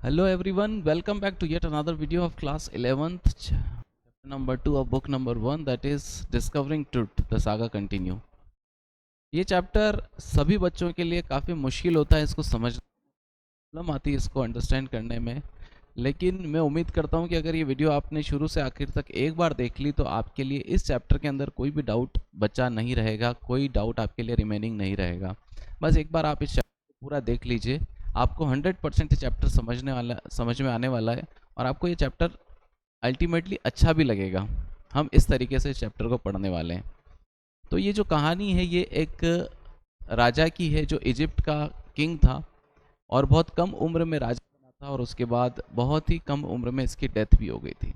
Hello everyone, welcome back to yet another video of class 11th, chapter number 2 of book number 1, that is Discovering Truth, the saga continue. ये chapter सभी बच्चों के लिए काफ़ी मुश्किल होता है इसको समझ प्रॉब्लम आती है इसको अंडरस्टैंड करने में, लेकिन मैं उम्मीद करता हूँ कि अगर ये वीडियो आपने शुरू से आखिर तक एक बार देख ली तो आपके लिए इस चैप्टर के अंदर कोई भी डाउट बचा नहीं रहेगा, कोई डाउट आपके लिए रिमेनिंग नहीं रहेगा। बस एक बार आप इस चैप्टर को पूरा देख लीजिए, आपको 100% चैप्टर समझ में आने वाला है और आपको ये चैप्टर अल्टीमेटली अच्छा भी लगेगा। हम इस तरीके से चैप्टर को पढ़ने वाले हैं। तो ये जो कहानी है ये एक राजा की है जो इजिप्ट का किंग था और बहुत कम उम्र में राजा बना था और उसके बाद बहुत ही कम उम्र में इसकी डेथ भी हो गई थी।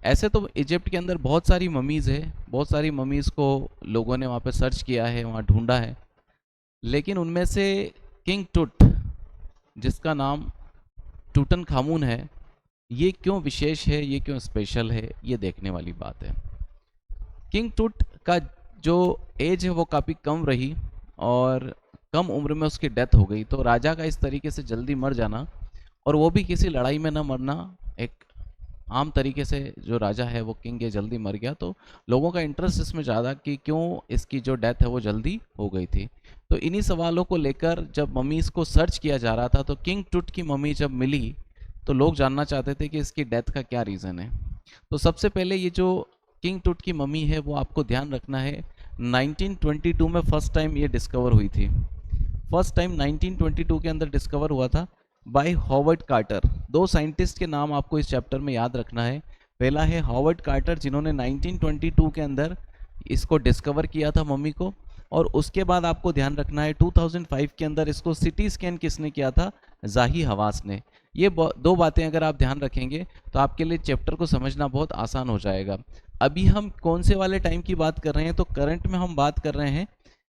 ऐसे तो इजिप्ट के अंदर बहुत सारी ममीज़ है, बहुत सारी ममीज़ को लोगों ने वहाँ पे सर्च किया है, वहाँ ढूंढा है, लेकिन उनमें से किंग टुट, जिसका नाम टूटन खामून है, ये क्यों विशेष है, ये क्यों स्पेशल है, ये देखने वाली बात है। किंग टुट का जो एज है वो काफ़ी कम रही और कम उम्र में उसकी डेथ हो गई। तो राजा का इस तरीके से जल्दी मर जाना और वो भी किसी लड़ाई में न मरना, एक आम तरीके से जो राजा है वो किंग है जल्दी मर गया, तो लोगों का इंटरेस्ट इसमें ज़्यादा कि क्यों इसकी जो डेथ है वो जल्दी हो गई थी। तो इन्हीं सवालों को लेकर जब मम्मीज़ को सर्च किया जा रहा था तो किंग टुट की मम्मी जब मिली तो लोग जानना चाहते थे कि इसकी डेथ का क्या रीज़न है। तो सबसे पहले ये जो किंग टुट की मम्मी है वो आपको ध्यान रखना है 1922 में फर्स्ट टाइम ये डिस्कवर हुई थी। फर्स्ट टाइम 1922 के अंदर डिस्कवर हुआ था बाय हॉवर्ड कार्टर। दो साइंटिस्ट के नाम आपको इस चैप्टर में याद रखना है। पहला है हॉवर्ड कार्टर जिन्होंने 1922 के अंदर इसको डिस्कवर किया था मम्मी को, और उसके बाद आपको ध्यान रखना है 2005 के अंदर इसको सिटी स्कैन किसने किया था, जाही हवास ने। ये दो बातें अगर आप ध्यान रखेंगे तो आपके लिए चैप्टर को समझना बहुत आसान हो जाएगा। अभी हम कौन से वाले टाइम की बात कर रहे हैं, तो करंट में हम बात कर रहे हैं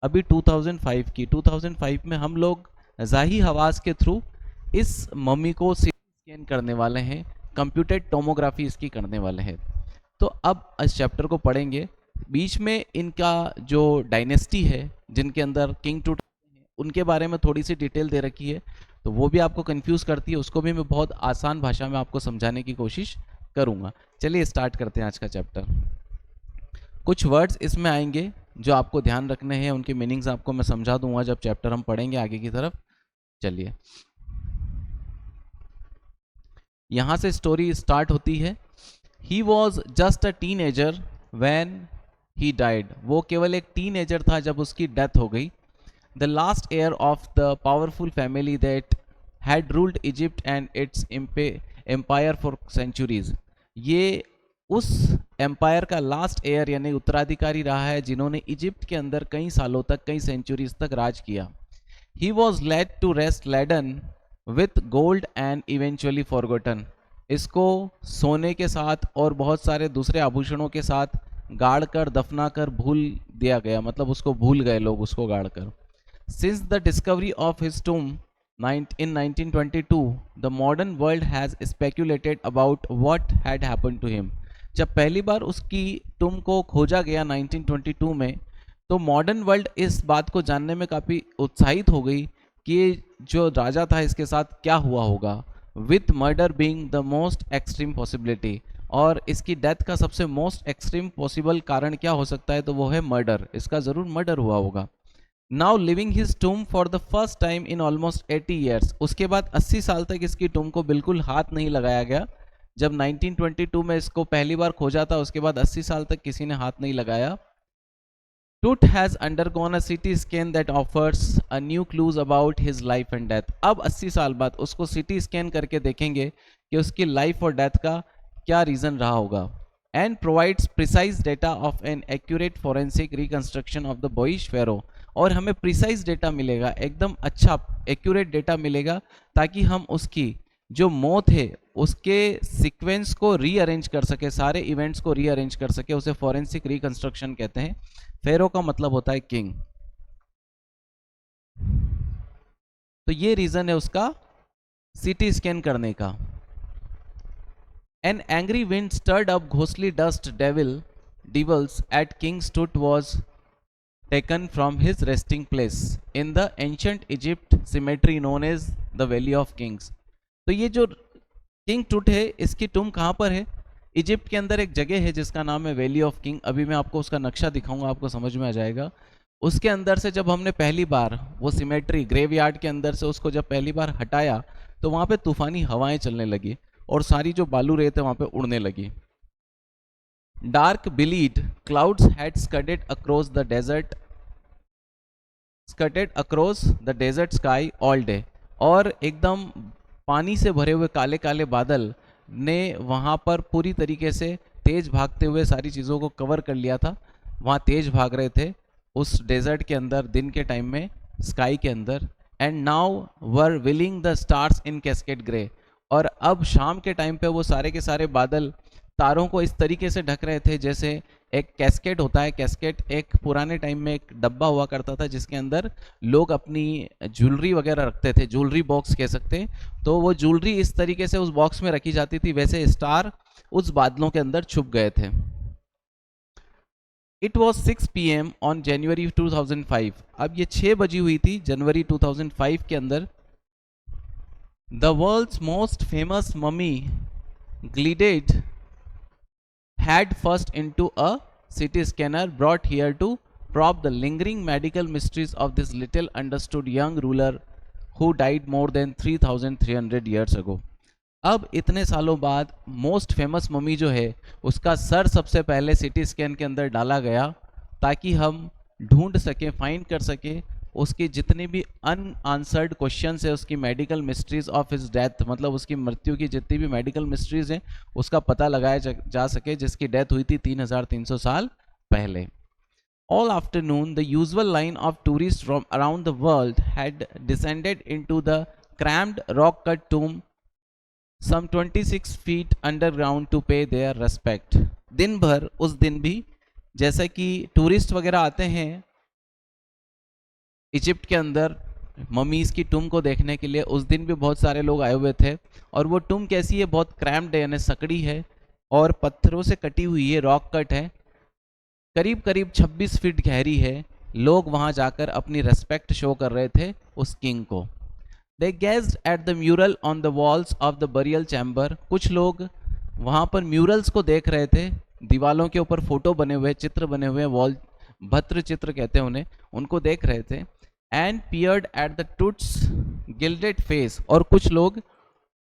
अभी 2005 की। 2005 में हम लोग जाही हवास के थ्रू इस मम्मी को सिटी स्कैन करने वाले हैं, कंप्यूटेड टोमोग्राफी इसकी करने वाले हैं। तो अब इस चैप्टर को पढ़ेंगे। बीच में इनका जो डायनेस्टी है जिनके अंदर किंग टूट उनके बारे में थोड़ी सी डिटेल दे रखी है, तो वो भी आपको कंफ्यूज करती है, उसको भी मैं बहुत आसान भाषा में आपको समझाने की कोशिश करूँगा। चलिए स्टार्ट करते हैं आज का चैप्टर। कुछ वर्ड्स इसमें आएंगे जो आपको ध्यान रखने हैं, उनके मीनिंग्स आपको मैं समझा दूंगा जब चैप्टर हम पढ़ेंगे आगे की तरफ। चलिए यहाँ से स्टोरी स्टार्ट होती है। He was just a teenager when he died. वो केवल एक टीनेजर था जब उसकी डेथ हो गई। The last heir of the powerful family that had ruled Egypt and its empire for centuries. ये उस एम्पायर का लास्ट हेयर यानी उत्तराधिकारी रहा है जिन्होंने इजिप्ट के अंदर कई सालों तक, कई सेंचुरीज तक राज किया। He was laid to rest laden with gold and eventually forgotten. इसको सोने के साथ और बहुत सारे दूसरे आभूषणों के साथ गाड़ कर, दफना कर भूल दिया गया, मतलब उसको भूल गए लोग उसको गाड़ कर। Since the discovery of his tomb in 1922 the modern world has speculated about what had happened to him। जब पहली बार उसकी टूम को खोजा गया 1922 में, तो मॉडर्न वर्ल्ड इस बात को जानने में काफ़ी उत्साहित हो गई कि जो राजा था इसके साथ क्या हुआ होगा, with murder being the most extreme possibility. और इसकी डेथ का सबसे मोस्ट एक्सट्रीम पॉसिबल कारण क्या हो सकता है, तो वो है मर्डर, इसका ज़रूर मर्डर हुआ होगा। Now leaving his tomb for the first time in almost 80 years. उसके बाद 80 साल तक इसकी टूम को बिल्कुल हाथ नहीं लगाया गया। जब 1922 में इसको पहली बार खोजा था उसके बाद 80 साल तक किसी ने हाथ नहीं लगाया। Tut has undergone a CT scan that offers a new clues about his life and death। अब 80 साल बाद उसको CT स्कैन करके देखेंगे कि उसकी लाइफ और डेथ का क्या रीज़न रहा होगा। And provides precise data of an accurate forensic reconstruction of the boyish pharaoh. और हमें प्रिसाइज डेटा मिलेगा, एकदम अच्छा एक्यूरेट डेटा मिलेगा, ताकि हम उसकी जो मौत है उसके सीक्वेंस को रीअरेंज कर सके, सारे इवेंट्स को रीअरेंज कर सके। उसे फॉरेंसिक रिकंस्ट्रक्शन कहते हैं। फेरो का मतलब होता है किंग। तो ये रीजन है उसका सीटी स्कैन करने का। An angry wind stirred up ghostly dust devils at King's Tut was taken from his resting place in the ancient Egypt cemetery known as the Valley of Kings। तो ये जो किंग टूट है, इसकी टूम कहाँ पर है? इजिप्ट के अंदर एक जगह है जिसका नाम है वैली ऑफ किंग। अभी मैं आपको उसका नक्शा दिखाऊंगा, आपको समझ में आ जाएगा। उसके अंदर से जब हमने पहली बार वो सिमेट्री ग्रेवयार्ड के अंदर से उसको जब पहली बार हटाया, तो वहाँ पे तूफानी हवाएं चलने लगी और सारी जो बालू रेत है वहाँ पे उड़ने लगी। Dark billowed clouds had scudded across the desert sky all day. और एकदम पानी से भरे हुए काले काले बादल ने वहाँ पर पूरी तरीके से तेज भागते हुए सारी चीज़ों को कवर कर लिया था। वहाँ तेज भाग रहे थे उस डेजर्ट के अंदर दिन के टाइम में, स्काई के अंदर। And now were willing the stars in cascade grey. और अब शाम के टाइम पे वो सारे के सारे बादल तारों को इस तरीके से ढक रहे थे जैसे एक कैस्केट होता है। कैस्केट एक पुराने टाइम में एक डब्बा हुआ करता था जिसके अंदर लोग अपनी ज्वेलरी वगैरह रखते थे, ज्वेलरी बॉक्स कह सकते हैं। तो वो ज्वेलरी इस तरीके से उस बॉक्स में रखी जाती थी, वैसे स्टार उस बादलों के अंदर छुप गए थे। It was 6 PM on January 2005। अब ये 6 बजी हुई थी जनवरी 2005 के अंदर। The world's most famous mummy glided had first into a CT scanner brought here to probe the lingering medical mysteries of this little understood young ruler who died more than 3,300 years ago। अब इतने सालों बाद most famous mummy जो है उसका sir सबसे पहले CT scan के अंदर डाला गया ताकि हम ढूंढ सकें, फाइंड कर सकें उसकी जितने भी अनआंसर्ड क्वेश्चंस है, उसकी medical mysteries of his death, मतलब उसकी मृत्यु की जितनी भी मेडिकल मिस्ट्रीज हैं उसका पता लगाया जा सके, जिसकी डेथ हुई थी 3,300 साल पहले। All afternoon, the usual line of tourists from around the world had descended into the crammed rock-cut tomb some 26 feet underground to pay their respect। दिन भर उस दिन भी जैसे कि टूरिस्ट वगैरह आते हैं इजिप्ट के अंदर ममीज़ की टूम को देखने के लिए, उस दिन भी बहुत सारे लोग आए हुए थे। और वो टूम कैसी है? बहुत क्रैम्ड है, यानी सकड़ी है और पत्थरों से कटी हुई है, रॉक कट है, करीब करीब 26 फीट गहरी है। लोग वहाँ जाकर अपनी रेस्पेक्ट शो कर रहे थे उस किंग को। They gazed at the mural on the walls of the burial chamber. कुछ लोग वहाँ पर म्यूरल्स को देख रहे थे, दीवालों के ऊपर फोटो बने हुए, चित्र बने हुए, वॉल भत्र चित्र कहते हैं उन्हें, उनको देख रहे थे। And peered at the Toots gilded face. और कुछ लोग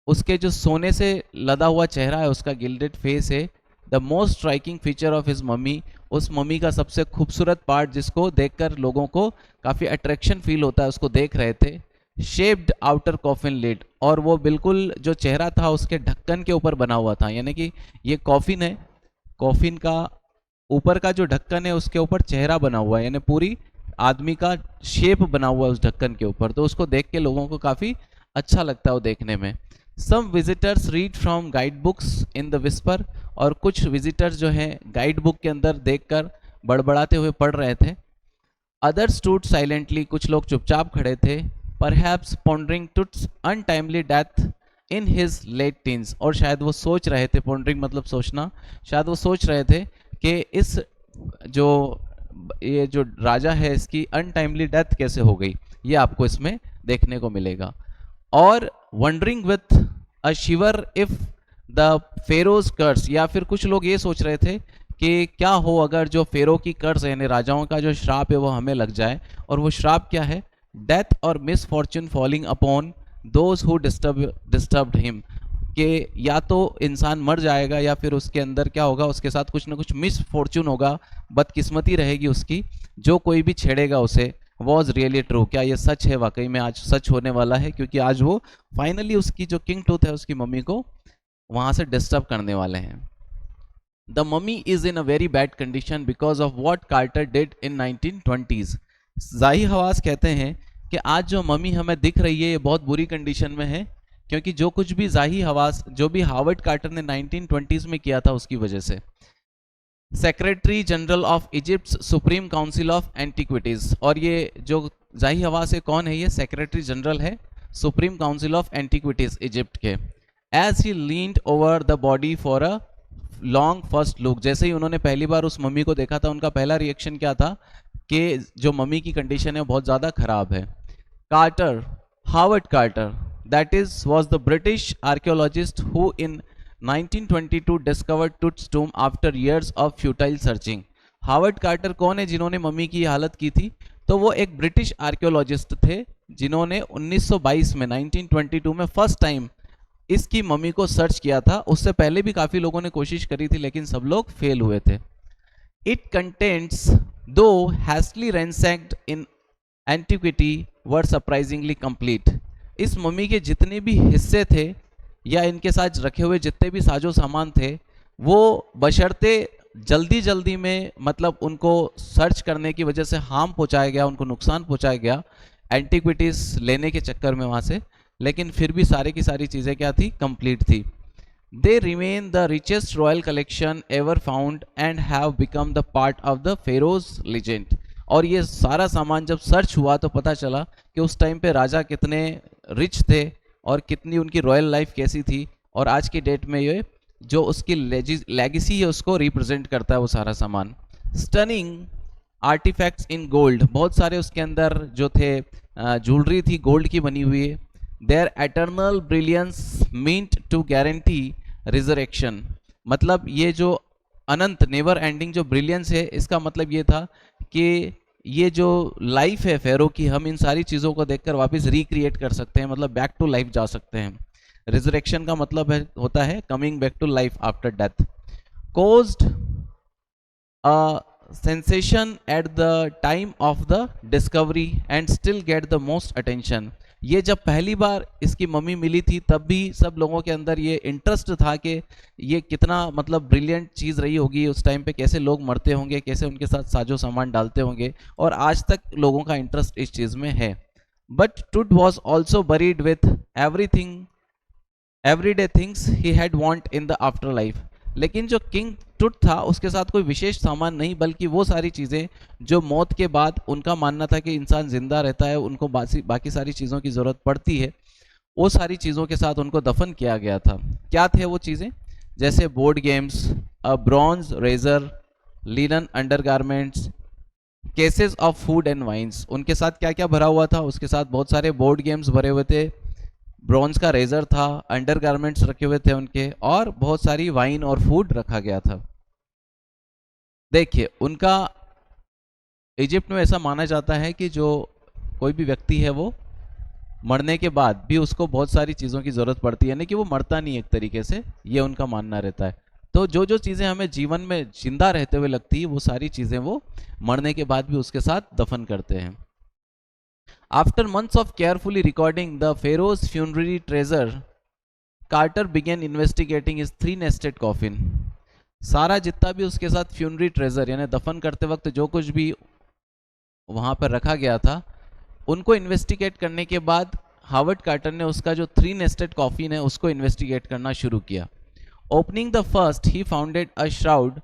उसके जो सोने से लदा हुआ चेहरा है उसका गिल्डेड फेस है। The most striking feature of his mummy, उस मम्मी का सबसे खूबसूरत पार्ट जिसको देखकर लोगों को काफ़ी अट्रैक्शन फील होता है, उसको देख रहे थे। शेप्ड आउटर कॉफिन लिड, और वो बिल्कुल जो चेहरा था उसके ढक्कन के ऊपर बना हुआ था, यानी कि ये कॉफिन है, कॉफिन का ऊपर का जो ढक्कन है उसके ऊपर चेहरा बना हुआ है, यानी पूरी आदमी का शेप बना हुआ है उस ढक्कन के ऊपर। तो उसको देख के लोगों को काफ़ी अच्छा लगता है वो देखने में। Some visitors read from guide books in the whisper, और कुछ विजिटर्स जो हैं गाइड बुक के अंदर देखकर बड़बड़ाते हुए पढ़ रहे थे। अदर्स स्टूड साइलेंटली, कुछ लोग चुपचाप खड़े थे। Perhaps pondering Tut's untimely death in his late teens, और शायद वो सोच रहे थे, पॉन्डरिंग मतलब सोचना, शायद वो सोच रहे थे कि इस ये जो राजा है इसकी अनटाइमली डेथ कैसे हो गई, ये आपको इसमें देखने को मिलेगा। और wondering with a shiver if the pharaoh's curse, या फिर कुछ लोग ये सोच रहे थे कि क्या हो अगर जो फेरो की कर्स है यानी राजाओं का जो श्राप है वो हमें लग जाए। और वो श्राप क्या है? डेथ और misfortune falling upon those who disturbed him, कि या तो इंसान मर जाएगा या फिर उसके अंदर क्या होगा, उसके साथ कुछ ना कुछ मिसफॉर्चून होगा, बदकिस्मती रहेगी उसकी, जो कोई भी छेड़ेगा उसे। वॉज रियली ट्रू, क्या ये सच है? वाकई में आज सच होने वाला है, क्योंकि आज वो फाइनली उसकी जो किंग टूथ है उसकी मम्मी को वहाँ से डिस्टर्ब करने वाले हैं। The mummy is in a very bad condition because of what Carter did in 1920s। Zahi हवास कहते हैं कि आज जो मम्मी हमें दिख रही है ये बहुत बुरी कंडीशन में है, क्योंकि जो कुछ भी जाही हवास, जो भी हार्वर्ड कार्टर ने 1920s में किया था उसकी वजह से। Secretary general of Egypt supreme council of antiquities, और ये जो जाही हवास है कौन है? ये सेक्रेटरी जनरल है supreme council of antiquities Egypt के। As he leaned over the body for a long first look, जैसे ही उन्होंने पहली बार उस मम्मी को देखा था उनका पहला रिएक्शन क्या था कि जो मम्मी की कंडीशन है बहुत ज़्यादा खराब है। Carter, Howard Carter, that is was the British archaeologist who in 1922 discovered Tut's tomb after years of futile searching. Howard Carter कौन है जिन्होंने मम्मी की हालत की थी? तो वो एक ब्रिटिश आर्कियोलॉजिस्ट थे जिन्होंने 1922 में 1922 में फर्स्ट टाइम इसकी मम्मी को सर्च किया था. उससे पहले भी काफी लोगों ने कोशिश करी थी लेकिन सब लोग फेल हुए थे. इट कंटेंट्स दो हैस्टली ransacked in antiquity were surprisingly complete. इस मम्मी के जितने भी हिस्से थे या इनके साथ रखे हुए जितने भी साजो सामान थे वो बशर्ते जल्दी जल्दी में मतलब उनको सर्च करने की वजह से हार्म पहुंचाया गया, उनको नुकसान पहुंचाया गया एंटिक्विटीज लेने के चक्कर में वहां से, लेकिन फिर भी सारी की सारी चीज़ें क्या थी? कंप्लीट थी. They remain the richest royal collection ever found and have become the part of the Feroz legend. और ये सारा सामान जब सर्च हुआ तो पता चला कि उस टाइम पे राजा कितने रिच थे और कितनी उनकी रॉयल लाइफ कैसी थी, और आज की डेट में ये जो उसकी लेगेसी है उसको रिप्रेजेंट करता है वो सारा सामान. स्टनिंग आर्टिफैक्ट्स इन गोल्ड, बहुत सारे उसके अंदर जो थे ज्वेलरी थी गोल्ड की बनी हुई है. Their eternal brilliance meant to guarantee resurrection, मतलब ये जो अनंत नेवर एंडिंग जो ब्रिलियंस है इसका मतलब ये था कि ये जो लाइफ है फेरो की, हम इन सारी चीज़ों को देखकर वापस रिक्रिएट कर सकते हैं, मतलब बैक टू लाइफ जा सकते हैं. रिजरेक्शन का मतलब होता है coming back to life after death. Caused a sensation at the time of the discovery and still get the most attention. ये जब पहली बार इसकी मम्मी मिली थी तब भी सब लोगों के अंदर ये इंटरेस्ट था कि ये कितना मतलब ब्रिलियंट चीज़ रही होगी उस टाइम पे, कैसे लोग मरते होंगे, कैसे उनके साथ साजो सामान डालते होंगे, और आज तक लोगों का इंटरेस्ट इस चीज़ में है. बट टुट was also buried with everyday things he had want in the after life. लेकिन जो किंग टुट था उसके साथ कोई विशेष सामान नहीं, बल्कि वो सारी चीज़ें जो मौत के बाद उनका मानना था कि इंसान जिंदा रहता है, उनको बाकी सारी चीज़ों की ज़रूरत पड़ती है, वो सारी चीज़ों के साथ उनको दफन किया गया था. क्या थे वो चीज़ें? जैसे board games, a bronze razor, linen undergarments, cases of food and wines. उनके साथ क्या क्या भरा हुआ था? उसके साथ बहुत सारे बोर्ड गेम्स भरे हुए थे, ब्रॉन्ज का रेजर था, अंडरगारमेंट्स रखे हुए थे उनके, और बहुत सारी वाइन और फूड रखा गया था. देखिए उनका इजिप्ट में ऐसा माना जाता है कि जो कोई भी व्यक्ति है वो मरने के बाद भी उसको बहुत सारी चीज़ों की ज़रूरत पड़ती है, यानी कि वो मरता नहीं एक तरीके से, ये उनका मानना रहता है. तो जो जो चीज़ें हमें जीवन में जिंदा रहते हुए लगती है वो सारी चीज़ें वो मरने के बाद भी उसके साथ दफन करते हैं. After months of carefully recording the pharaoh's funerary treasure, Carter began investigating his three-nested coffin. सारा जितना भी उसके साथ फ्यूनरी ट्रेजर यानी दफन करते वक्त जो कुछ भी वहाँ पर रखा गया था उनको इन्वेस्टिगेट करने के बाद हावर्ड कार्टर ने उसका जो थ्री नेस्टेड कॉफिन है उसको इन्वेस्टिगेट करना शुरू किया. Opening the first he founded a shroud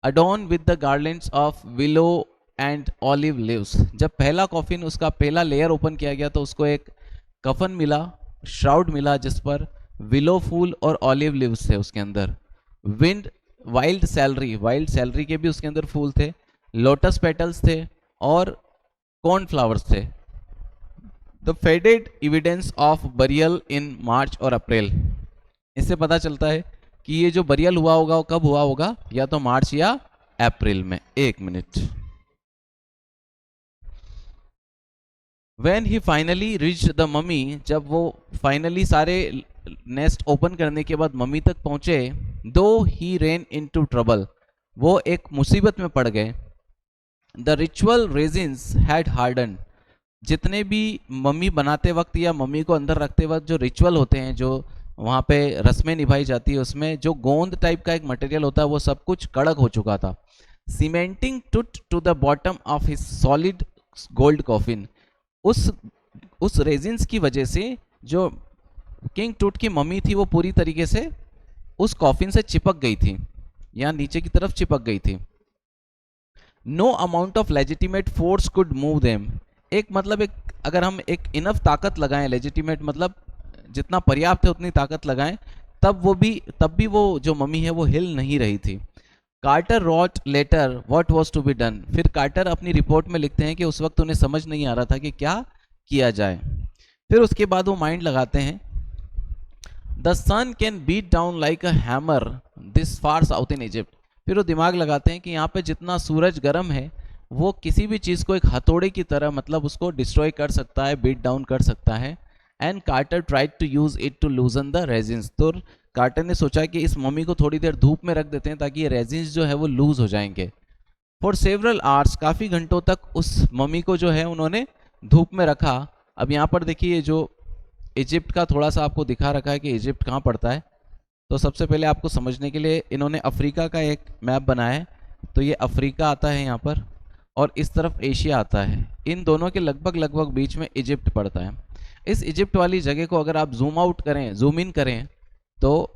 adorned with the garlands of willow and olive leaves. जब पहला कॉफिन उसका पहला लेयर ओपन किया गया तो उसको एक कफन मिला, श्राउड मिला जिस पर विलो फूल और ऑलिव लिव्स थे उसके अंदर. वाइल्ड सैलरी के भी उसके अंदर फूल थे, लोटस पेटल्स थे और कॉर्न फ्लावर्स थे. The faded evidence of burial in March और अप्रैल. इससे पता चलता है कि ये जो बरियल हुआ होगा वो कब हुआ होगा, या तो मार्च या अप्रैल में. एक minute. When he finally reached the mummy, जब वो फाइनली सारे नेस्ट ओपन करने के बाद मम्मी तक पहुंचे, दो ही ran into trouble, वो एक मुसीबत में पड़ गए. The ritual resins had hardened. जितने भी मम्मी बनाते वक्त या मम्मी को अंदर रखते वक्त जो रिचुअल होते हैं, जो वहाँ पे रस्में निभाई जाती है, उसमें जो गोंद टाइप का एक मटेरियल होता है वो सब कुछ कड़क हो चुका था. Cementing Tut to the bottom of his solid gold coffin. उस रेजिन्स की वजह से जो किंग टूट की मम्मी थी वो पूरी तरीके से उस कॉफिन से चिपक गई थी या नीचे की तरफ चिपक गई थी. No amount of legitimate force could move them. एक मतलब एक अगर हम एक इनफ ताकत लगाएं, लेजिटिमेट मतलब जितना पर्याप्त है उतनी ताकत लगाएं, तब भी वो जो मम्मी है वो हिल नहीं रही थी. Carter wrote later what was to be done. फिर कार्टर अपनी रिपोर्ट में लिखते हैं कि उस वक्त उन्हें समझ नहीं आ रहा था कि क्या किया जाए. फिर उसके बाद वो माइंड लगाते हैं the sun can beat down like a hammer this far south in Egypt. फिर वो दिमाग लगाते हैं कि यहाँ पे जितना सूरज गर्म है वो किसी भी चीज़ को एक हथौड़े की तरह मतलब उसको डिस्ट्रॉय कर सकता है, बीट डाउन कर सकता है। And Carter tried to use it to loosen the resins. तो कार्टर ने सोचा कि इस मम्मी को थोड़ी देर धूप में रख देते हैं ताकि ये रेजिन्स जो है वो लूज हो जाएंगे। फॉर सेवरल आवर्स, काफ़ी घंटों तक उस मम्मी को जो है उन्होंने धूप में रखा। अब यहाँ पर देखिए ये जो इजिप्ट का थोड़ा सा आपको दिखा रखा है कि इजिप्ट कहाँ पड़ता है। तो सबसे पहले आपको समझने के लिए इन्होंने अफ्रीका का एक मैप बनाया है। तो ये अफ्रीका आता है यहाँ पर और इस तरफ एशिया आता है। इन दोनों के लगभग लगभग बीच में इजिप्ट पड़ता है। इस इजिप्ट वाली जगह को अगर आप जूम आउट करें, जूम इन करें, तो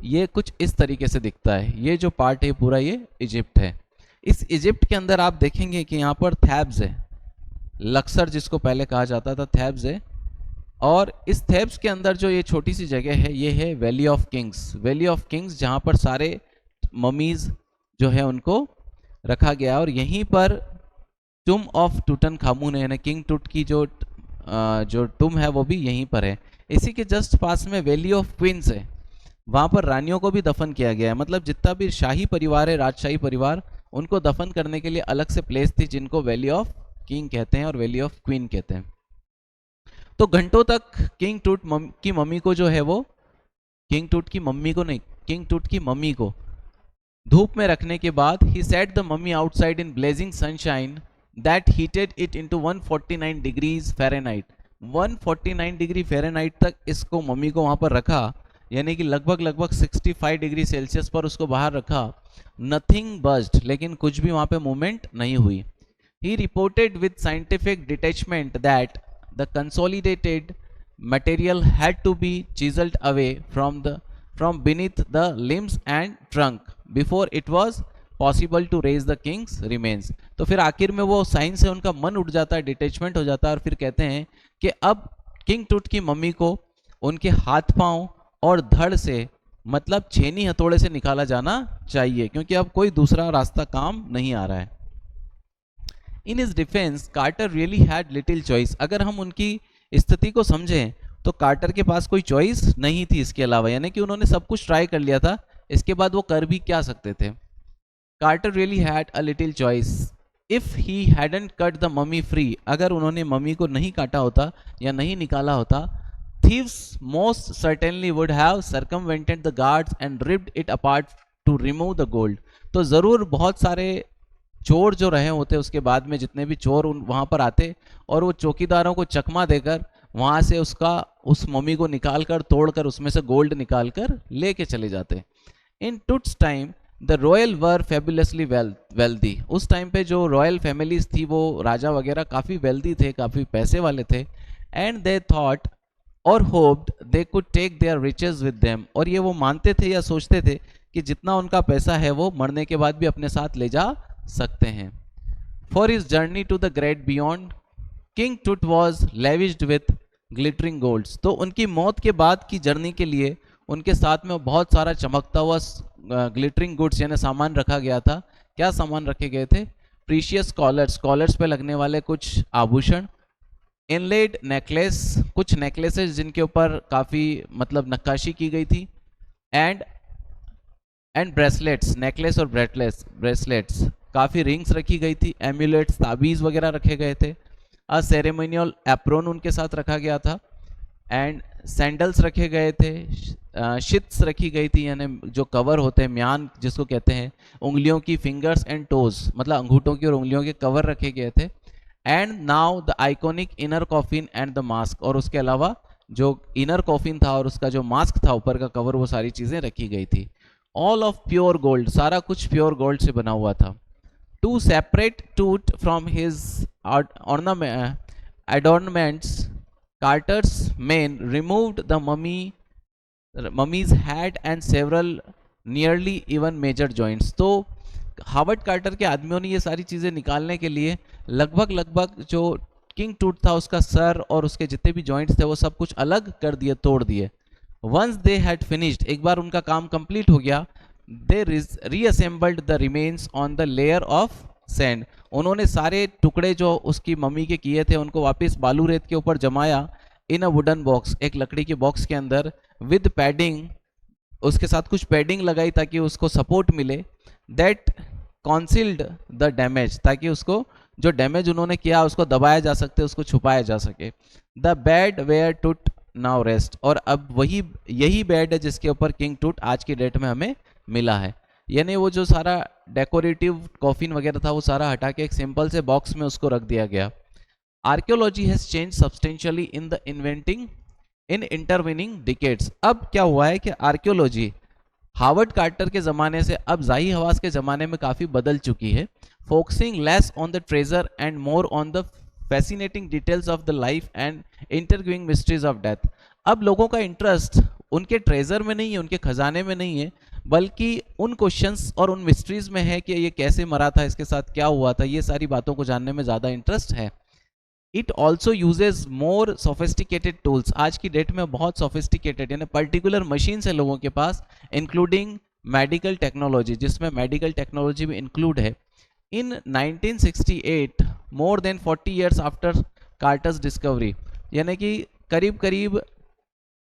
ये कुछ इस तरीके से दिखता है। ये जो पार्ट है पूरा ये इजिप्ट है। इस इजिप्ट के अंदर आप देखेंगे कि यहाँ पर थैब्स है, लक्सर जिसको पहले कहा जाता था, थैब्स है। और इस थैब्स के अंदर जो ये छोटी सी जगह है ये है valley of Kings. Valley of Kings जहाँ पर सारे ममीज जो है उनको रखा गया। और यहीं पर टुम ऑफ टूटनखामुन है, यानी किंग टूट की जो टुम है वो भी यहीं पर है। इसी के जस्ट पास में वैली ऑफ क्वींस है, वहाँ पर रानियों को भी दफन किया गया है। मतलब जितना भी शाही परिवार है, राजशाही परिवार, उनको दफन करने के लिए अलग से प्लेस थी जिनको वैली ऑफ किंग कहते हैं और वैली ऑफ क्वीन कहते हैं। तो घंटों तक किंग टूट की मम्मी को जो है वो, किंग टूट की मम्मी को नहीं, किंग टूट की मम्मी को धूप में रखने के बाद ही set the mummy outside in blazing sunshine that heated it into 149 degrees Fahrenheit. 149 degree Fahrenheit तक इसको मम्मी को वहाँ पर रखा, यानी कि लगभग लगभग 65 डिग्री सेल्सियस पर उसको बाहर रखा। नथिंग बज्ड, लेकिन कुछ भी वहाँ पे मूवमेंट नहीं हुई। He reported with scientific detachment that the consolidated material had to be chiseled away from beneath the limbs and trunk before it was possible to raise the king's remains। तो फिर आखिर में वो साइंस से उनका मन उठ जाता है, डिटैचमेंट हो जाता है और फिर कहते हैं कि अब किंग टूट की मम्मी को उनके हाथ पांव और धड़ से मतलब छेनी हथौड़े से निकाला जाना चाहिए, क्योंकि अब कोई दूसरा रास्ता काम नहीं आ रहा है। In his defence Carter really had little choice. अगर हम उनकी स्थिति को समझें तो कार्टर के पास कोई चॉइस नहीं थी इसके अलावा, यानी कि उन्होंने सब कुछ ट्राई कर लिया था, इसके बाद वो कर भी क्या सकते थे। Carter really had a little choice if he hadn't cut the mummy free. अगर उन्होंने मम्मी को नहीं काटा होता या नहीं निकाला होता, thieves most certainly would have circumvented the guards and ripped it apart to remove the gold। तो ज़रूर बहुत सारे चोर जो रहे होते उसके बाद में, जितने भी चोर वहाँ पर आते और वो चौकीदारों को चकमा देकर वहाँ से उस मम्मी को निकाल कर, तोड़ कर उसमें से गोल्ड निकाल कर लेके चले जाते। In Tut's time the royal were fabulously wealthy. उस टाइम पे जो रॉयल फैमिलीज थी वो राजा वगैरह काफ़ी वेल्दी थे, काफ़ी पैसे वाले थे। एंड दे थॉट और hoped they could take their riches with them. और ये वो मानते थे या सोचते थे कि जितना उनका पैसा है वो मरने के बाद भी अपने साथ ले जा सकते हैं। For his journey to the great beyond King Tut was lavished with glittering golds. तो उनकी मौत के बाद की जर्नी के लिए उनके साथ में बहुत सारा चमकता हुआ ग्लिटरिंग गुड्स यानी सामान रखा गया था। क्या सामान रखे गए थे? प्रीशियस कॉलर्स पे लगने वाले कुछ आभूषण, इनलेड नेकलेस, कुछ नेकलेसेस जिनके ऊपर काफ़ी मतलब नक्काशी की गई थी, एंड ब्रेसलेट्स, नेकलेस और ब्रेसलेट्स, काफ़ी रिंग्स रखी गई थी, एम्यूलेट्स, ताबीज़ वगैरह रखे गए थे। अ सेरेमोनियल एप्रोन उनके साथ रखा गया था, एंड सैंडल्स रखे गए थे, शिट्स रखी गई थी यानी जो कवर होते हैं, म्यान जिसको कहते हैं, उंगलियों की, फिंगर्स एंड टोज मतलब अंगूठों की और उंगलियों के कवर रखे गए थे। And now the iconic inner coffin and the mask, और उसके अलावा जो इनर कॉफिन था और उसका जो मास्क था ऊपर का कवर, वो सारी चीज़ें रखी गई थी। ऑल ऑफ प्योर गोल्ड, सारा कुछ प्योर गोल्ड से बना हुआ था। टू सेपरेट टूट from his adornments, Carter's men removed the mummy's head and several nearly even major joints। तो हावर्ड कार्टर के आदमियों ने ये सारी चीज़ें निकालने के लिए लगभग जो किंग टूट था उसका सर और उसके जितने भी जॉइंट्स थे वो सब कुछ अलग कर दिए, तोड़ दिए। वंस दे हैड फिनिश्ड, एक बार उनका काम कंप्लीट हो गया, they reassembled the remains on the layer of sand. उन्होंने सारे टुकड़े जो उसकी मम्मी के किए थे उनको वापस बालू रेत के ऊपर जमाया, इन अ वुडन बॉक्स, एक लकड़ी के बॉक्स के अंदर, विद पैडिंग, उसके साथ कुछ पैडिंग लगाई ताकि उसको सपोर्ट मिले, दैट कॉन्सील्ड द डैमेज, ताकि उसको जो डैमेज उन्होंने किया उसको दबाया जा सकते, उसको छुपाया जा सके। द बेड वेयर टूट नाउ रेस्ट, और अब वही यही बेड है जिसके ऊपर किंग टूट आज की डेट में हमें मिला है। यानी वो जो सारा डेकोरेटिव कॉफिन वगैरह था वो सारा हटा के एक सिंपल से बॉक्स में उसको रख दिया गया। Archaeology has change substantially in the inventing in intervening decades. अब क्या हुआ है कि आर्कियोलॉजी हार्वर्ड कार्टर के ज़माने से अब जाही हवास के ज़माने में काफ़ी बदल चुकी है, focusing less on the treasure and more on the fascinating details of the life and interviewing mysteries of death. अब लोगों का इंटरेस्ट उनके ट्रेजर में नहीं है, उनके खजाने में नहीं है, बल्कि उन क्वेश्चंस और उन मिस्ट्रीज में है कि ये कैसे मरा था, इसके साथ क्या हुआ था, ये सारी बातों को जानने में ज़्यादा इंटरेस्ट है। It also uses more sophisticated tools, आज की डेट में बहुत सोफिस्टिकेटेड यानी पर्टिकुलर मशीन है लोगों के पास, इंक्लूडिंग मेडिकल टेक्नोलॉजी, जिसमें मेडिकल टेक्नोलॉजी भी इंक्लूड है। इन 1968, more than 40 years after कार्टर्स discovery, यानी कि करीब करीब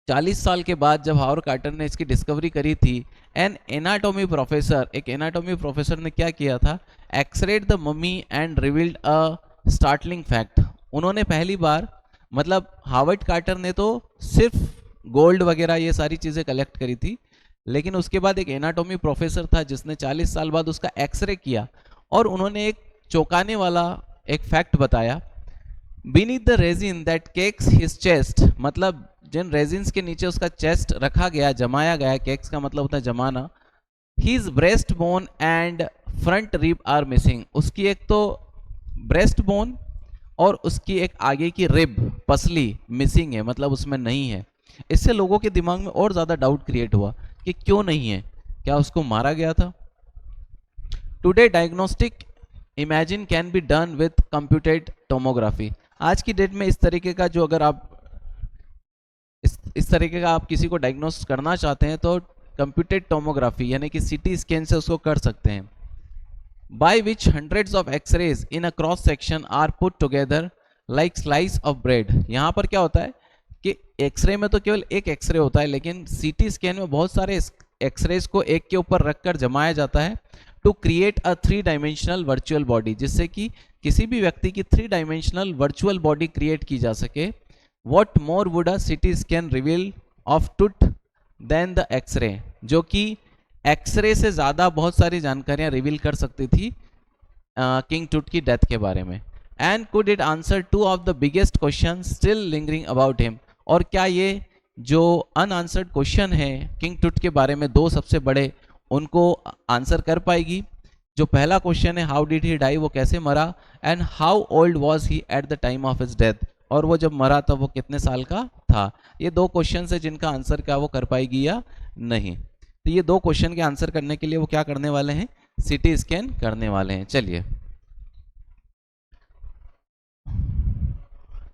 40 साल के बाद जब हावर्ड कार्टर ने इसकी डिस्कवरी करी थी, एन एनाटॉमी प्रोफेसर, एक एनाटॉमी प्रोफेसर ने क्या किया था, x rayed the mummy and revealed a startling fact. उन्होंने पहली बार, मतलब हावर्ड कार्टर ने तो सिर्फ गोल्ड वगैरह ये सारी चीज़ें कलेक्ट करी थी, लेकिन उसके बाद एक एनाटॉमी प्रोफेसर था जिसने 40 साल बाद उसका एक्सरे किया और उन्होंने एक चौंकाने वाला एक फैक्ट बताया। Beneath the resin that cakes his chest, मतलब जिन रेजिन्स के नीचे उसका चेस्ट रखा गया, जमाया गया, केक्स का मतलब होता है जमाना, his breast bone and front rib are missing, उसकी एक तो ब्रेस्ट बोन और उसकी एक आगे की रिब पसली मिसिंग है, मतलब उसमें नहीं है। इससे लोगों के दिमाग में और ज़्यादा डाउट क्रिएट हुआ कि क्यों नहीं है, क्या उसको मारा गया था। Today diagnostic imagine can be done with computed tomography, आज की डेट में इस तरीके का जो अगर आप इस तरीके का आप किसी को डायग्नोस करना चाहते हैं तो कंप्यूटेड टोमोग्राफी यानी कि सीटी स्कैन से उसको कर सकते हैं। By which hundreds of x-rays in a cross section are put together like slice of bread. यहाँ पर क्या होता है कि एक्सरे में तो केवल एक एक्सरे होता है, लेकिन सीटी स्कैन में बहुत सारे एक्सरेज को एक के ऊपर रखकर जमाया जाता है to create a 3 dimensional virtual body, जिससे कि किसी भी व्यक्ति की 3 डायमेंशनल वर्चुअल बॉडी क्रिएट की जा सके। What more would a CT scan reveal of tooth than the X-ray, जो कि एक्सरे से ज़्यादा बहुत सारी जानकारियाँ रिवील कर सकती थी किंग टूट की डेथ के बारे में। And could it answer 2 of the biggest question still lingering about him, और क्या ये जो अनआंसर्ड क्वेश्चन है किंग टूट के बारे में, 2 सबसे बड़े, उनको आंसर कर पाएगी। जो पहला क्वेश्चन है हाउ डिड ही डाई, वो कैसे मरा, and how old was he eight the time of his death, और वो जब मरा तब वो कितने साल का था। ये 2 क्वेश्चन है जिनका आंसर क्या वो कर पाएगी या नहीं। तो ये 2 क्वेश्चन के आंसर करने के लिए वो क्या करने वाले हैं, सीटी स्कैन करने वाले हैं। चलिए,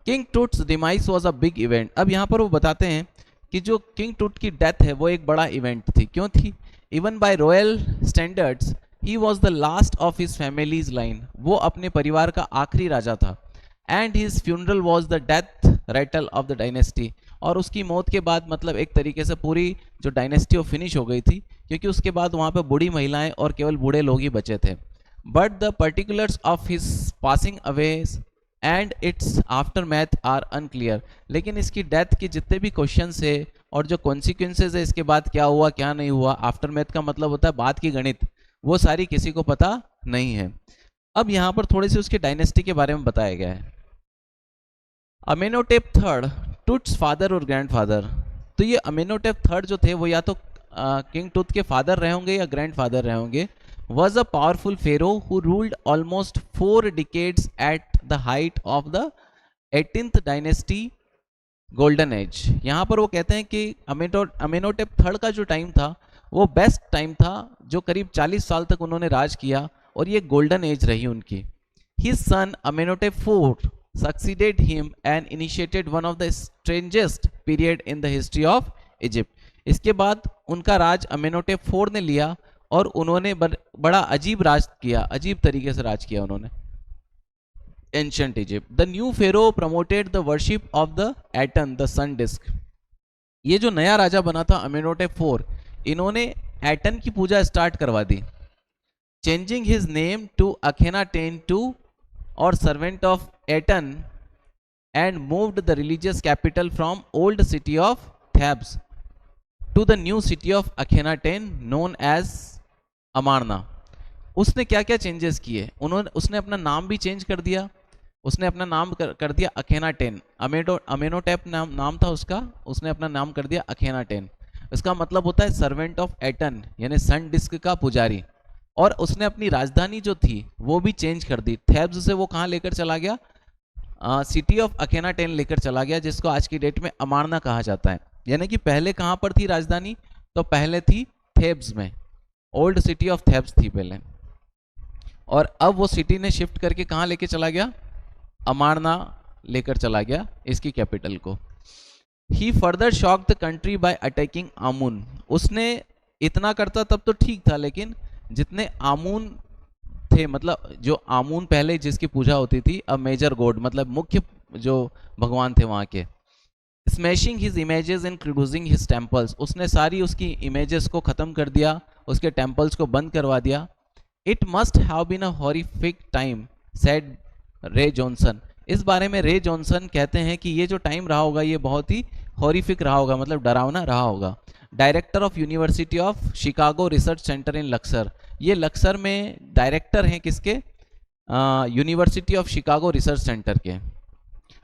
king Toots demise was a big event. अब यहाँ पर वो बताते हैं कि जो किंग टूट की डेथ है वो एक बड़ा इवेंट थी। क्यों थी? Even bye royal standards he was the last of his families line, वो अपने परिवार का आखिरी राजा था। And his funeral was the death Ratle of the dynasty, और उसकी मौत के बाद मतलब एक तरीके से पूरी जो डायनेस्टी वो फिनिश हो गई थी, क्योंकि उसके बाद वहाँ पे बूढ़ी महिलाएं और केवल बूढ़े लोग ही बचे थे। But the particulars of his passing away and its aftermath are unclear, लेकिन इसकी डेथ के जितने भी क्वेश्चन है और जो कॉन्सिक्वेंसेज है, इसके बाद क्या हुआ क्या नहीं हुआ, आफ्टर मैथ का मतलब होता है बाद की गणित, वो सारी किसी को पता नहीं है। अब यहाँ पर थोड़ी सी उसकी डायनेस्टी के बारे में बताया गया है। अमेनोटेप थर्ड, टूट्स फादर और ग्रैंडफादर। तो ये अमेनोटेप थर्ड जो थे वो या तो किंग टूथ के फादर रहे होंगे या ग्रैंडफादर रहे होंगे। was a powerful pharaoh who ruled almost 4 decades at the height of the 18th dynasty golden age। यहाँ पर वो कहते हैं कि अमेनोटेप थर्ड का जो टाइम था वो बेस्ट टाइम था, जो करीब 40 साल तक उन्होंने राज किया और ये गोल्डन एज रही उनकी। His son Amenhotep IV succeeded him and initiated one of the strangest period in the history of Egypt। इसके बाद उनका राज अमेनोटेप 4 ने लिया और उन्होंने बड़ा अजीब राज किया, अजीब तरीके से राज किया उन्होंने। Ancient Egypt. The new pharaoh promoted the worship of the Aten the sun disk. ये जो नया राजा बना था अमेनोटेप 4, इन्होंने एटन की पूजा स्टार्ट करवा दी। Changing his name to Akhenaten to और servant of Aten and moved the religious capital from old city of Thebes to the new city of Akhenaten known as Amarna। उसने क्या क्या चेंजेस किए? उसने अपना नाम भी चेंज कर दिया। उसने अपना नाम कर दिया अखेनाटेन। अमेनोटेप नाम था उसका, उसने अपना नाम कर दिया अखेनाटेन। इसका मतलब होता है सर्वेंट ऑफ एटन, यानी सन डिस्क का पुजारी। और उसने अपनी राजधानी जो थी वो भी चेंज कर दी। थेब्स से वो कहाँ लेकर चला गया? सिटी ऑफ अखेनाटेन लेकर चला गया, जिसको आज की डेट में अमारना कहा जाता है। यानी कि पहले कहाँ पर थी राजधानी? तो पहले थी थेब्स में, ओल्ड सिटी ऑफ थेब्स थी पहले, और अब वो सिटी ने शिफ्ट करके कहाँ लेके चला गया? अमारना लेकर चला गया इसकी कैपिटल को। He further shock the country by attacking Amun. उसने इतना करता तब तो ठीक था, लेकिन जितने आमून थे, मतलब जो आमून पहले जिसकी पूजा होती थी, अ मेजर गॉड मतलब मुख्य जो भगवान थे वहाँ के। Smashing his images and closing his temples. उसने सारी उसकी इमेजेस को ख़त्म कर दिया, उसके टेम्पल्स को बंद करवा दिया। It must have been a horrific time said Ray Johnson. इस बारे में रे जॉनसन कहते हैं कि ये जो टाइम रहा होगा ये बहुत ही हॉरिफिक रहा होगा, मतलब डरावना रहा होगा। Director of university of Chicago research centre in Luxor. ये लक्सर में डायरेक्टर हैं किसके? University of Chicago research centre के।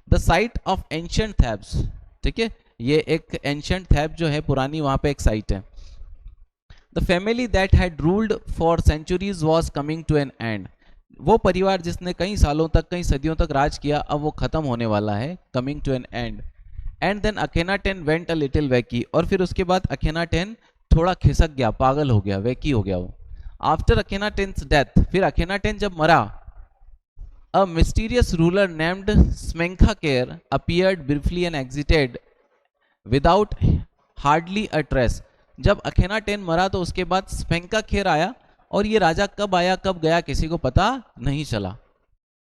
The site of ancient Thebes, ठीक है, ये एक एंशियंट थेब जो है पुरानी, वहाँ पे एक साइट है। The family that had ruled for centuries was coming to an end. वो परिवार जिसने कई सालों तक, कई सदियों तक राज किया, अब वो खत्म होने वाला है, coming to an end. And then Akhenaten went a little wacky. और फिर उसके बाद अखेनाटेन थोड़ा खिसक गया, पागल हो गया, वैकी हो गया वो। आफ्टर अखेनाटेन्स डेथ, फिर अखेनाटेन जब मरा, a mysterious ruler named Smenkhkare appeared briefly and exited without hardly a trace. जब अखेनाटेन मरा तो उसके बाद स्मेंखाकेर आया, और ये राजा कब आया कब गया किसी को पता नहीं चला।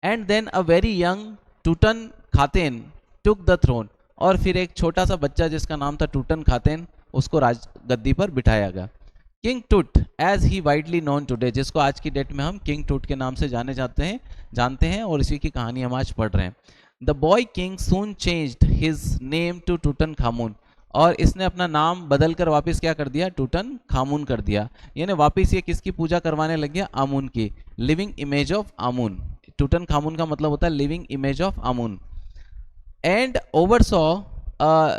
And then a very young Tutankhaten took the throne. और फिर एक छोटा सा बच्चा जिसका नाम था टूटन खातेन, उसको राज गद्दी पर बिठाया गया। King Tut as he widely known today, जिसको आज की डेट में हम किंग टूट के नाम से जानते हैं और इसी की कहानी हम आज पढ़ रहे हैं। The boy king soon changed his name to Tutankhamun. और इसने अपना नाम बदलकर वापस क्या कर दिया? टूटन खामून कर दिया। यानी वापस ये किसकी पूजा करवाने लग गया? आमून की, living image of Amun. Tutankhamun का मतलब होता है living image of Amun. And oversaw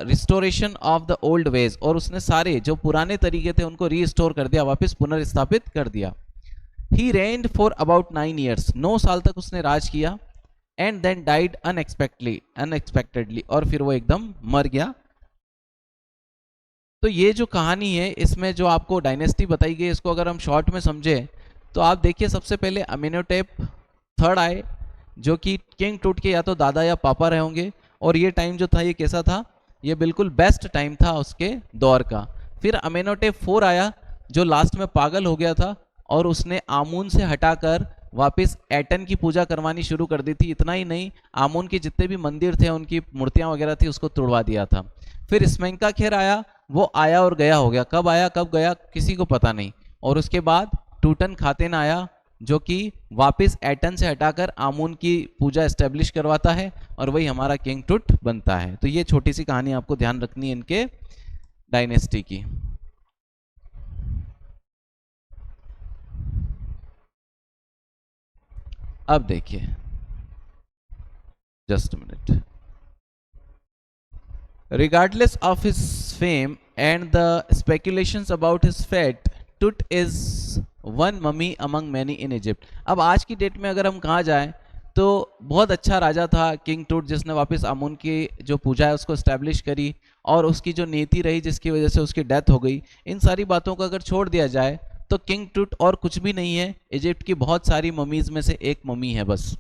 restoration of the old ways. और उसने सारे जो पुराने तरीके थे उनको रीस्टोर कर दिया, वापस पुनर्स्थापित कर दिया। He reigned for about 9 years। 9 साल तक उसने राज किया। And then died unexpectedly. और फिर वो एकदम मर गया। तो ये जो कहानी है, इसमें जो आपको डायनेस्टी बताई गई, इसको अगर हम शॉर्ट में समझे तो आप देखिए, सबसे पहले अमेनोटेप थर्ड आए, जो कि किंग टूट के या तो दादा या पापा रहे होंगे। और ये टाइम जो था ये कैसा था? ये बिल्कुल बेस्ट टाइम था उसके दौर का। फिर अमेनोटेप 4 आया, जो लास्ट में पागल हो गया था, और उसने आमून से हटाकर वापस एटन की पूजा करवानी शुरू कर दी थी। इतना ही नहीं, आमून के जितने भी मंदिर थे, उनकी मूर्तियां वगैरह थी, उसको तोड़वा दिया था। फिर स्मेंखाकेर आया, वो आया और गया हो गया, कब आया कब गया किसी को पता नहीं। और उसके बाद टूटन खातेन आया, जो कि वापस एटन से हटाकर आमून की पूजा एस्टेब्लिश करवाता है, और वही हमारा किंग टूट बनता है। तो ये छोटी सी कहानी आपको ध्यान रखनी है इनके डायनेस्टी की। अब देखिए, just minute. Regardless of his fame and the speculations about his fate, Tut is one mummy among many in Egypt. अब आज की डेट में अगर हम कहा जाए तो बहुत अच्छा राजा था किंग टूट, जिसने वापस आमून की जो पूजा है उसको एस्टेब्लिश करी, और उसकी जो नीति रही जिसकी वजह से उसकी डेथ हो गई। इन सारी बातों को अगर छोड़ दिया जाए तो किंग टूट और कुछ भी नहीं है, इजिप्ट की बहुत सारी ममीज में से एक ममी है बस।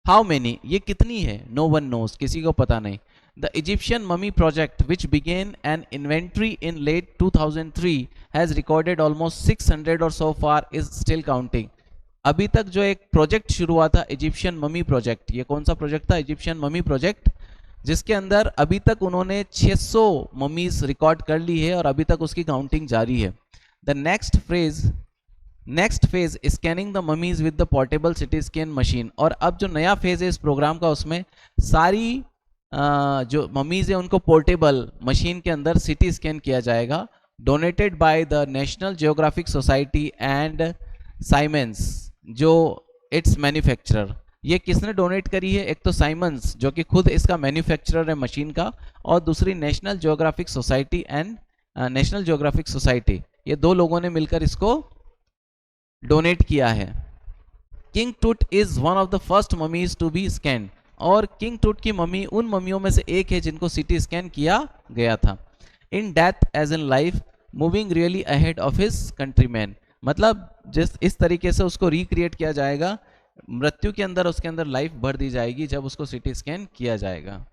हाउ मेनी, ये कितनी है? नो वन नोज, किसी को पता नहीं। The Egyptian Mummy Project, which began an inventory in late 2003, has recorded almost 600 or so far, is still counting. अभी तक जो एक प्रोजेक्ट शुरू हुआ था इजिप्शियन ममी प्रोजेक्ट, ये कौन सा प्रोजेक्ट था? इजिप्शियन ममी प्रोजेक्ट, जिसके अंदर अभी तक उन्होंने 600 ममीज रिकॉर्ड कर ली है और अभी तक उसकी काउंटिंग जारी है। The next phase scanning the mummies with the portable city scan machine. और अब जो नया फेज है इस प्रोग्राम का, उसमें सारी जो ममीज है उनको पोर्टेबल मशीन के अंदर सिटी स्कैन किया जाएगा। Donated by the National Geographic Society and Siemens, जो इट्स मैन्युफैक्चरर। ये किसने डोनेट करी है? एक तो साइमंस जो कि खुद इसका मैन्युफैक्चरर है मशीन का, और दूसरी national Geographic Society and national Geographic society, ये दो लोगों ने मिलकर इसको डोनेट किया है। King Tut is one of the first mummies to be scan, और किंग टूट की मम्मी उन मम्मियों में से एक है जिनको सिटी स्कैन किया गया था। In death as in life, moving really ahead of his countryman, मतलब जिस इस तरीके से उसको रिक्रिएट किया जाएगा, मृत्यु के अंदर उसके अंदर लाइफ भर दी जाएगी जब उसको सिटी स्कैन किया जाएगा।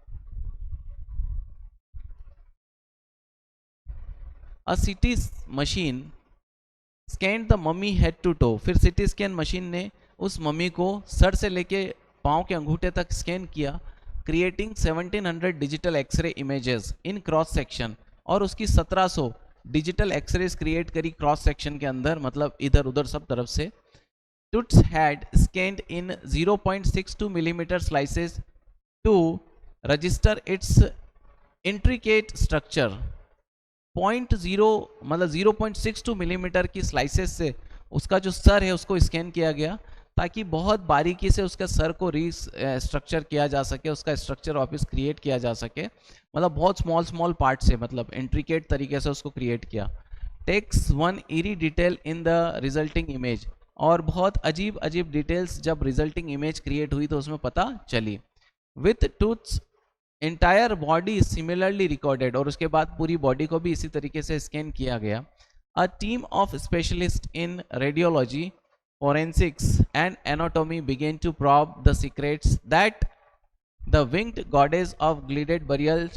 A CT machine scan the mummy head to toe, फिर सिटी स्कैन मशीन ने उस मम्मी को सर से लेके पांव के अंगूठे तक स्कैन किया, creating 1700 digital x-ray images in cross section, और उसकी 1700 डिजिटल एक्सरेज क्रिएट करी क्रॉस सेक्शन के अंदर, मतलब इधर उधर सब तरफ से। Tut's had scanned in 0.62 millimetre slices to register its intricate structure. 0.62 millimetre की स्लाइसेस से उसका जो सर है उसको स्कैन किया गया, ताकि बहुत बारीकी से उसके सर को स्ट्रक्चर किया जा सके, उसका स्ट्रक्चर वापस क्रिएट किया जा सके, मतलब बहुत स्मॉल पार्ट से, मतलब इंट्रिकेट तरीके से उसको क्रिएट किया। Takes one eerie detail in the resulting image, और बहुत अजीब अजीब डिटेल्स जब रिजल्टिंग इमेज क्रिएट हुई तो उसमें पता चली। With tooths entire body similarly recorded, और उसके बाद पूरी बॉडी को भी इसी तरीके से स्कैन किया गया। A team of specialist in radiology, forensics and anatomy began to probe the secrets that the winged goddess of gilded burial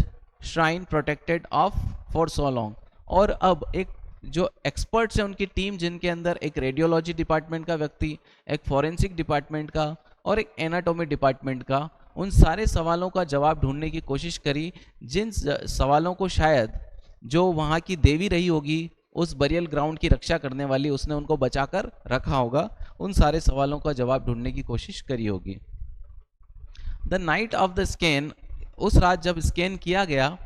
shrine protected of for so long। और अब एक जो एक्सपर्ट्स हैं उनकी टीम, जिनके अंदर एक रेडियोलॉजी डिपार्टमेंट का व्यक्ति, एक फॉरेंसिक डिपार्टमेंट का और एक एनाटॉमी डिपार्टमेंट का, उन सारे सवालों का जवाब ढूंढने की कोशिश करी, जिन सवालों को शायद जो वहाँ की देवी रही होगी, उस बरियल ग्राउंड की रक्षा करने वाली, उसने उनको बचाकर रखा होगा, उन सारे सवालों का जवाब ढूंढने की कोशिश करी होगी। The night of the scan, उस रात जब स्कैन किया गया,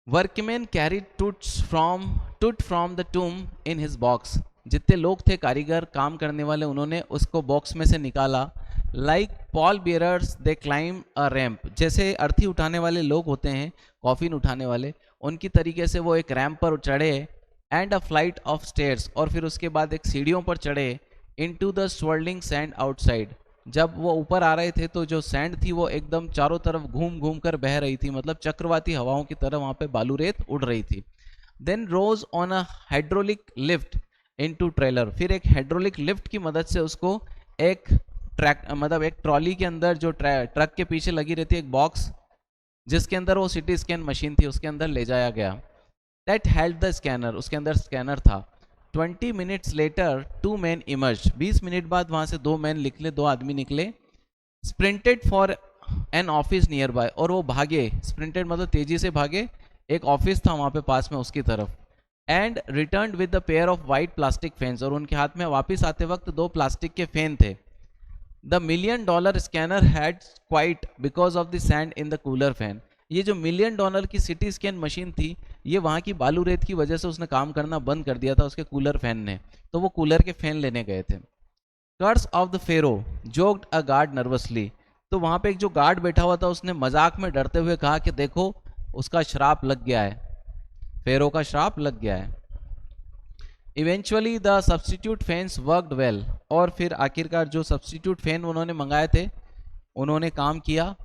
वर्कमैन कैरी टूट from the टूम in his box, जितने लोग थे कारीगर काम करने वाले, उन्होंने उसको बॉक्स में से निकाला। लाइक पॉल बियरर्स दे क्लाइम अ रैंप, जैसे अर्थी उठाने वाले लोग होते हैं, कॉफिन उठाने वाले, उनकी तरीके से वो एक रैंप पर चढ़े, and a flight of stairs, और फिर उसके बाद एक सीढ़ियों पर चढ़े, into the swirling sand outside. जब वो ऊपर आ रहे थे तो जो सैंड थी वो एकदम चारों तरफ घूम घूम कर बह रही थी, मतलब चक्रवाती हवाओं की तरह वहां पे बालू रेत उड़ रही थी। Then rose on a hydraulic lift into trailer, फिर एक हाइड्रोलिक लिफ्ट की मदद से उसको एक ट्रैक, मतलब एक ट्रॉली के अंदर, जो ट्रक के पीछे लगी रहती है एक बॉक्स, जिसके अंदर वो सिटी स्कैन मशीन थी, उसके अंदर ले जाया गया। दैट हेल्ड द स्कैनर, उसके अंदर स्कैनर था। 20 minutes later 2 men emerge, 20 minute बाद वहां से 2 men निकले, 2 आदमी निकले। Sprinted for an office nearby, और वो भागे, स्प्रिंटेड मतलब तेजी से भागे, एक ऑफिस था वहां पे पास में उसकी तरफ। And return with the pair of white plastic fans, और उनके हाथ में वापस आते वक्त 2 प्लास्टिक के फैन थे। The $1 million scanner had quite because of the sand in the cooler fan, ये जो $1 million की सिटी स्कैन मशीन थी, ये वहाँ की बालू रेत की वजह से उसने काम करना बंद कर दिया था उसके कूलर फैन ने, तो वो कूलर के फैन लेने गए थे। Curse of the pharaoh joked a guard nervously, तो वहाँ पे एक जो गार्ड बैठा हुआ था उसने मजाक में डरते हुए कहा कि देखो उसका श्राप लग गया है, फेरो का श्राप लग गया है। Eventually the substitute fans worked well, और फिर आखिरकार जो सब्सटीट्यूट फैन उन्होंने मंगाए थे उन्होंने काम किया।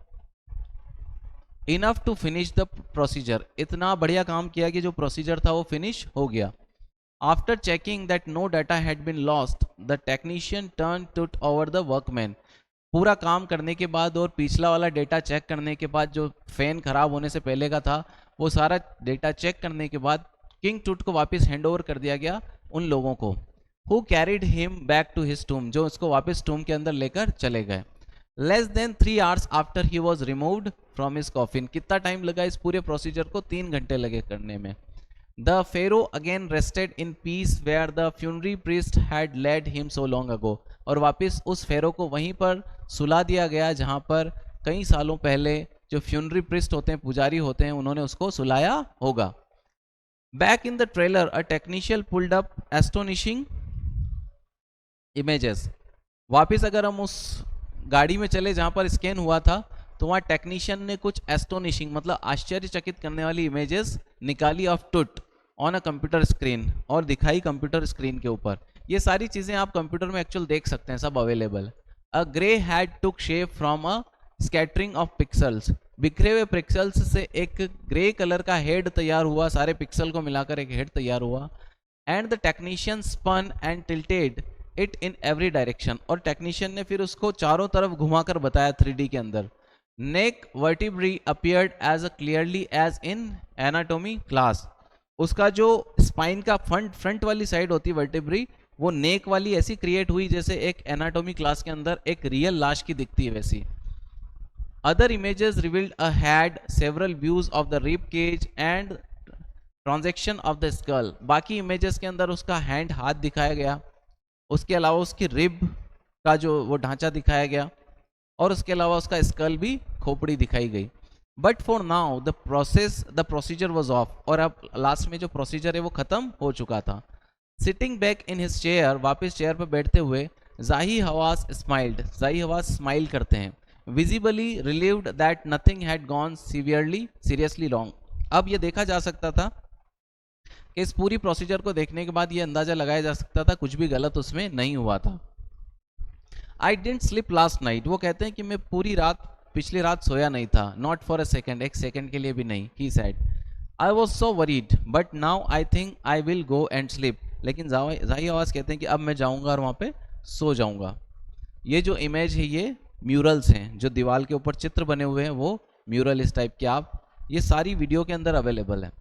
Enough to finish the procedure, इतना बढ़िया काम किया कि जो प्रोसीजर था वो फिनिश हो गया। After checking that no data had been lost, the technician turn Tut over the workman, पूरा काम करने के बाद और पिछला वाला डेटा चेक करने के बाद, जो फैन खराब होने से पहले का था वो सारा डेटा चेक करने के बाद किंग टूट को वापस हैंड ओवर कर दिया गया उन लोगों को। Who carried him back to his tomb, जो उसको वापस टूम के अंदर लेकर चले गए। Less than 3 hours after he was removed from his coffin, कितना टाइम लगा इस पूरे प्रोसीजर को? 3 घंटे लगे करने में। The pharaoh again rested in peace where the funerary priest had laid him so long ago, और वापस उस फेरो को वहीं पर सुला दिया गया जहां पर कई सालों पहले जो फ्यूनरी प्रीस्ट होते हैं, पुजारी होते हैं, उन्होंने उसको सुलाया होगा। Back in the trailer a technician pulled up astonishing images, वापस अगर हम उस गाड़ी में चले जहां पर स्कैन हुआ था, तो वहां टेक्नीशियन ने कुछ एस्टोनिशिंग मतलब आश्चर्यचकित करने वाली इमेजेस निकाली ऑफ टूट ऑन अ कंप्यूटर स्क्रीन, और दिखाई कंप्यूटर स्क्रीन के ऊपर। ये सारी चीजें आप कंप्यूटर में एक्चुअल देख सकते हैं, सब available. A grey had took shape from a scattering of pixels, बिखरे हुए पिक्सल्स से एक ग्रे कलर का हेड तैयार हुआ, सारे पिक्सल को मिलाकर एक हेड तैयार हुआ। And the technician spun and tilted it in every direction, और टेक्नीशियन ने फिर उसको चारों तरफ घुमाकर बताया 3D के अंदर। Neck vertebrae appeared as clearly as in anatomy class, उसका जो स्पाइन का फ्रंट वाली साइड होती है वर्टिब्री, वो नेक वाली ऐसी क्रिएट हुई जैसे एक एनाटोमी क्लास के अंदर एक रियल लाश की दिखती है वैसी। Other images revealed a had several views of the rib cage and transaction of the skull, बाकी इमेजेस के अंदर उसका हैंड हाथ दिखाया गया, उसके अलावा उसकी रिब का जो वो ढांचा दिखाया गया, और उसके अलावा उसका स्कल भी, खोपड़ी दिखाई गई। But for now the procedure was of, और अब लास्ट में जो प्रोसीजर है वो खत्म हो चुका था। Sitting back in his chair, वापस चेयर पर बैठते हुए, जाही हवास स्माइल्ड, जाही हवास स्माइल करते हैं, visibly relieved that nothing had gone seriously long. अब ये देखा जा सकता था, इस पूरी प्रोसीजर को देखने के बाद ये अंदाजा लगाया जा सकता था कुछ भी गलत उसमें नहीं हुआ था। आई डेंट स्लिप लास्ट नाइट, वो कहते हैं कि मैं पूरी रात, पिछली रात सोया नहीं था, नॉट फॉर अ सेकेंड, एक सेकेंड के लिए भी नहीं। He said I was so worried but now I think I will go and slip, लेकिन जाही आवाज कहते हैं कि अब मैं जाऊंगा और वहां पे सो जाऊंगा। ये जो इमेज है ये म्यूरल्स हैं, जो दीवार के ऊपर चित्र बने हुए हैं वो म्यूरल इस टाइप के, आप ये सारी वीडियो के अंदर अवेलेबल है।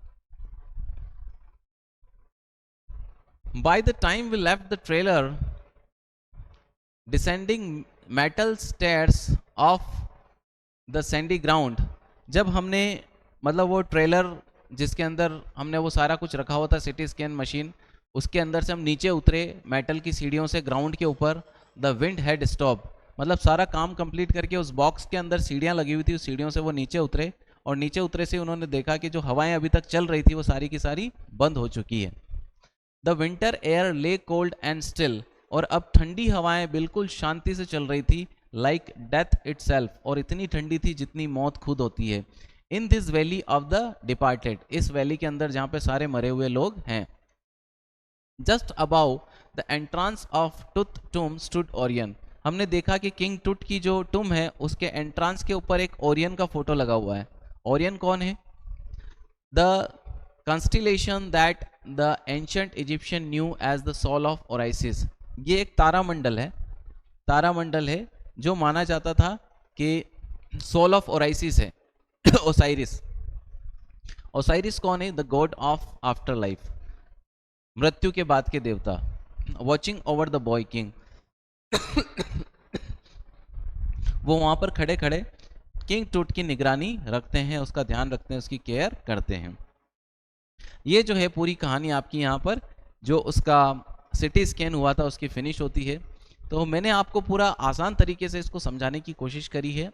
By the time we left the trailer, descending metal stairs of the sandy ground, जब हमने मतलब वो ट्रेलर जिसके अंदर हमने वो सारा कुछ रखा हुआ था, सिटी स्कैन मशीन, उसके अंदर से हम नीचे उतरे मेटल की सीढ़ियों से ग्राउंड के ऊपर। द विंड हैड स्टॉप, मतलब सारा काम कंप्लीट करके उस बॉक्स के अंदर सीढ़ियाँ लगी हुई थी, उस सीढ़ियों से वो नीचे उतरे, और नीचे उतरे से उन्होंने देखा कि जो हवाएं अभी तक चल रही थी वो सारी की सारी बंद हो चुकी है। द विंटर एयर ले कोल्ड एंड स्टिल, और अब ठंडी हवाएं बिल्कुल शांति से चल रही थी, लाइक डेथ इटसेल्फ, और इतनी ठंडी थी जितनी मौत खुद होती है। In this valley of the departed, इस वैली के अंदर जहां पे सारे मरे हुए लोग हैं। Just above the entrance of Tut's tomb stood Orion, हमने देखा कि किंग टूट की जो टूम है उसके एंट्रांस के ऊपर एक ओरियन का फोटो लगा हुआ है। ओरियन कौन है? The constellation that the ancient Egyptian knew as the soul of Orisis, ये एक तारामंडल है, तारामंडल है जो माना जाता था कि सोल ऑफ ओराइसिस है। ओसाइरिस, ओसाइरिस कौन है? The God of after life, मृत्यु के बाद के देवता। Watching over the boy king, वो वहां पर खड़े खड़े किंग टूट की निगरानी रखते हैं, उसका ध्यान रखते हैं, उसकी केयर करते हैं। ये जो है पूरी कहानी आपकी यहाँ पर जो उसका सिटी स्कैन हुआ था उसकी फिनिश होती है। तो मैंने आपको पूरा आसान तरीके से इसको समझाने की कोशिश करी है।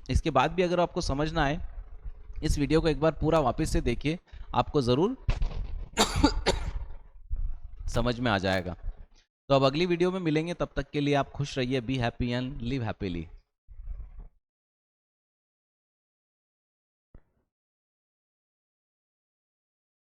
इसके बाद भी अगर आपको समझना है, इस वीडियो को एक बार पूरा वापस से देखिए, आपको ज़रूर समझ में आ जाएगा। तो अब अगली वीडियो में मिलेंगे, तब तक के लिए आप खुश रहिए, be happy and live happily.